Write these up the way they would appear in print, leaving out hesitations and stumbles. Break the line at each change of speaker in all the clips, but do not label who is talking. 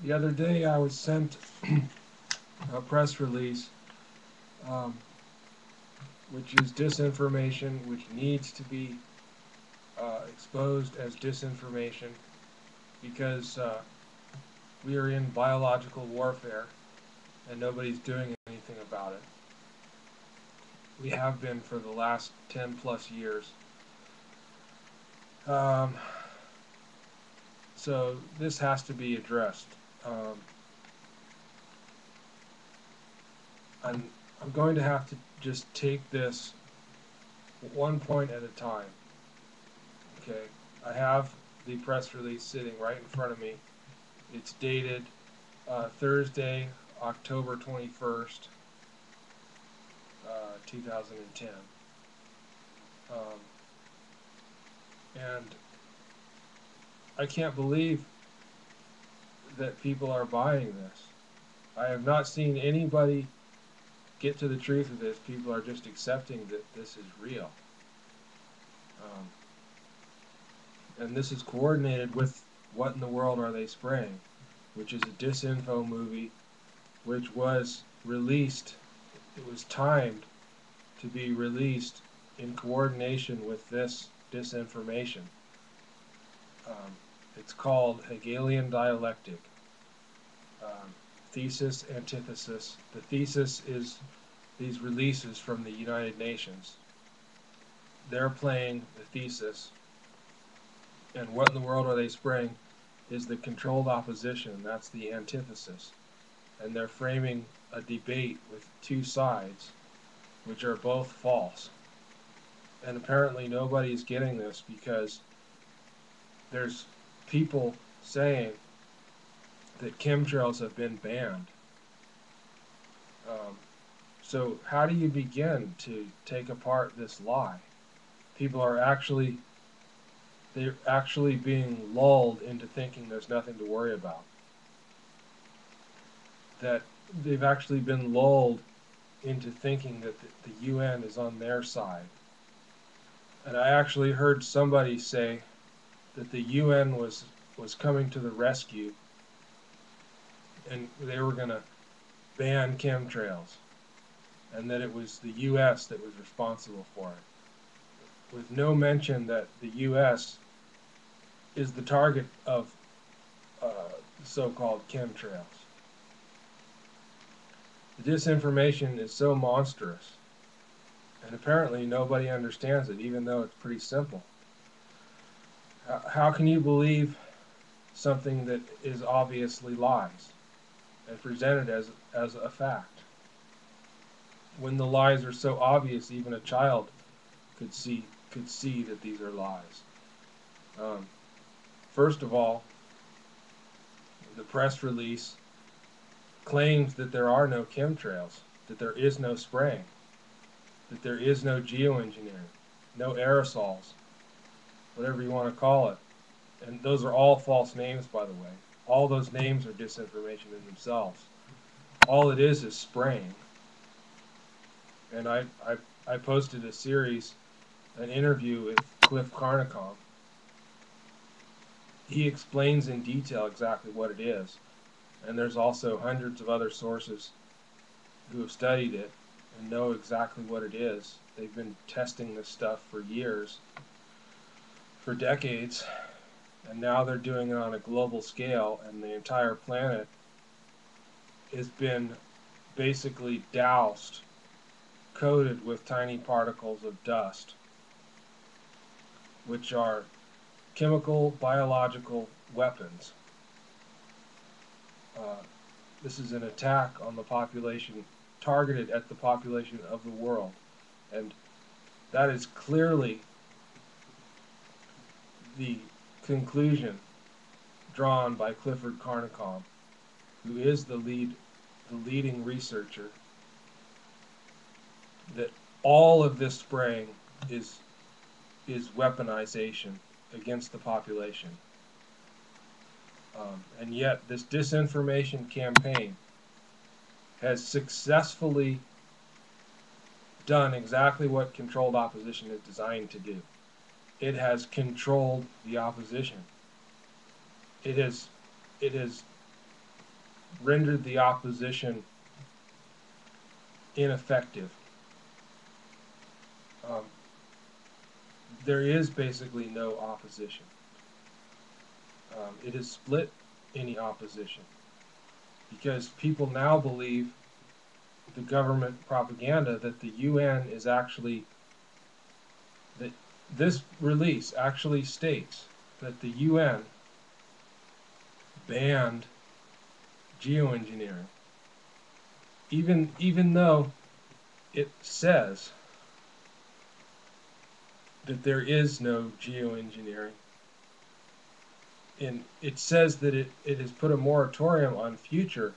The other day I was sent a press release, um, which is disinformation, which needs to be exposed as disinformation because we are in biological warfare and nobody's doing anything about it. We have been for the last 10 plus years. Um, so this has to be addressed. Um, I'm, I'm going to have to just take this one point at a time. Okay, I have the press release sitting right in front of me. It's dated Thursday, October 21st, 2010. And I can't believe that people are buying this. I have not seen anybody get to the truth of this. People are just accepting that this is real. Um, and this is coordinated with What in the World Are They Spraying, which is a disinfo movie which was released, it was timed to be released in coordination with this disinformation. Um, it's called Hegelian Dialectic. Thesis, antithesis. The thesis is these releases from the United Nations. They're playing the thesis, and What in the World Are They Spraying is the controlled opposition. That's the antithesis. And they're framing a debate with two sides, which are both false. And apparently nobody's getting this because there's people saying that chemtrails have been banned. Um, so how do you begin to take apart this lie? People are they're actually being lulled into thinking there's nothing to worry about. That they've actually been lulled into thinking that the UN is on their side. And I actually heard somebody say that the UN was coming to the rescue and they were going to ban chemtrails and that it was the US that was responsible for it, with no mention that the US is the target of so-called chemtrails. The disinformation is so monstrous, and apparently nobody understands it, even though it's pretty simple. How can you believe something that is obviously lies and presented as a fact, when the lies are so obvious even a child could see that these are lies? Um, First of all, the press release claims that there are no chemtrails, that there is no spraying, that there is no geoengineering, no aerosols, whatever you want to call it. And those are all false names, by the way. All those names are disinformation in themselves. All it is spraying. And I posted a series, an interview with Cliff Carnicom. He explains in detail exactly what it is. And there's also hundreds of other sources who have studied it and know exactly what it is. They've been testing this stuff for years, for decades, and now they're doing it on a global scale, and the entire planet has been basically doused, coated with tiny particles of dust, which are chemical, biological weapons. This is an attack on the population, targeted at the population of the world. And that is clearly the conclusion drawn by Clifford Carnicom, who is the leading researcher, that all of this spraying is weaponization against the population. And yet this disinformation campaign has successfully done exactly what controlled opposition is designed to do. It has controlled the opposition. It has rendered the opposition ineffective. Um, there is basically no opposition. It has split any opposition because people now believe the government propaganda that the UN is actually, that this release actually states that the UN banned geoengineering, even though it says that there is no geoengineering. And it says that it has put a moratorium on future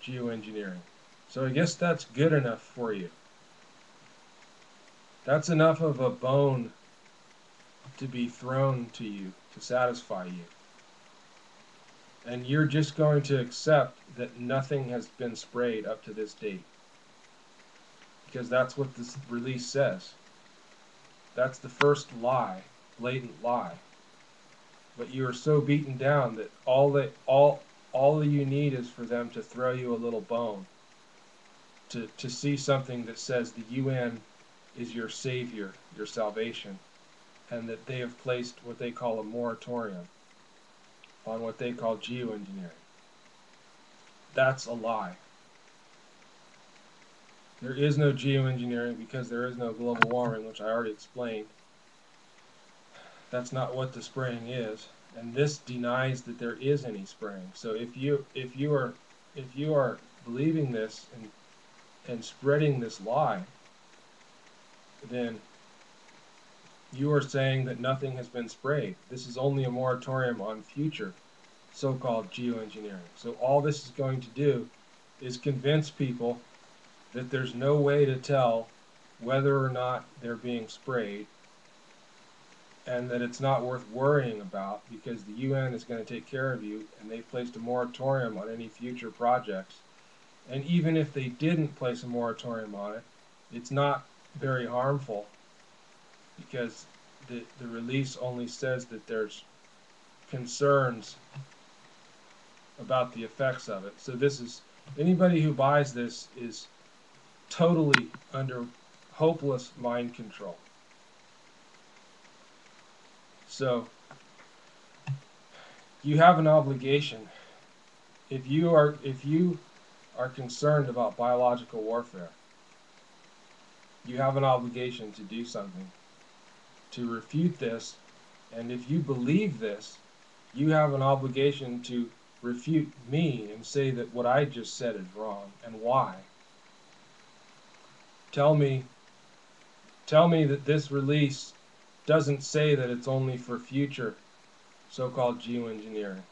geoengineering. So I guess that's good enough for you. That's enough of a bone to be thrown to you to satisfy you. And you're just going to accept that nothing has been sprayed up to this date. Because that's what this release says. That's the first lie, blatant lie. But you are so beaten down that all you need is for them to throw you a little bone. To see something that says the UN is your savior, your salvation, and that they have placed what they call a moratorium on what they call geoengineering. That's a lie. There is no geoengineering because there is no global warming, which I already explained. That's not what the spraying is, and this denies that there is any spraying. So if you are believing this and spreading this lie, then you are saying that nothing has been sprayed. This is only a moratorium on future so-called geoengineering. So all this is going to do is convince people that there's no way to tell whether or not they're being sprayed, and that it's not worth worrying about because the UN is going to take care of you, and they've placed a moratorium on any future projects. And even if they didn't place a moratorium on it, it's not very harmful because the release only says that there's concerns about the effects of it. So this is, anybody who buys this is totally under hopeless mind control. So you have an obligation. If you are concerned about biological warfare, you have an obligation to do something to refute this. And if you believe this, you have an obligation to refute me and say that what I just said is wrong and why. Tell me that this release doesn't say that it's only for future so-called geoengineering.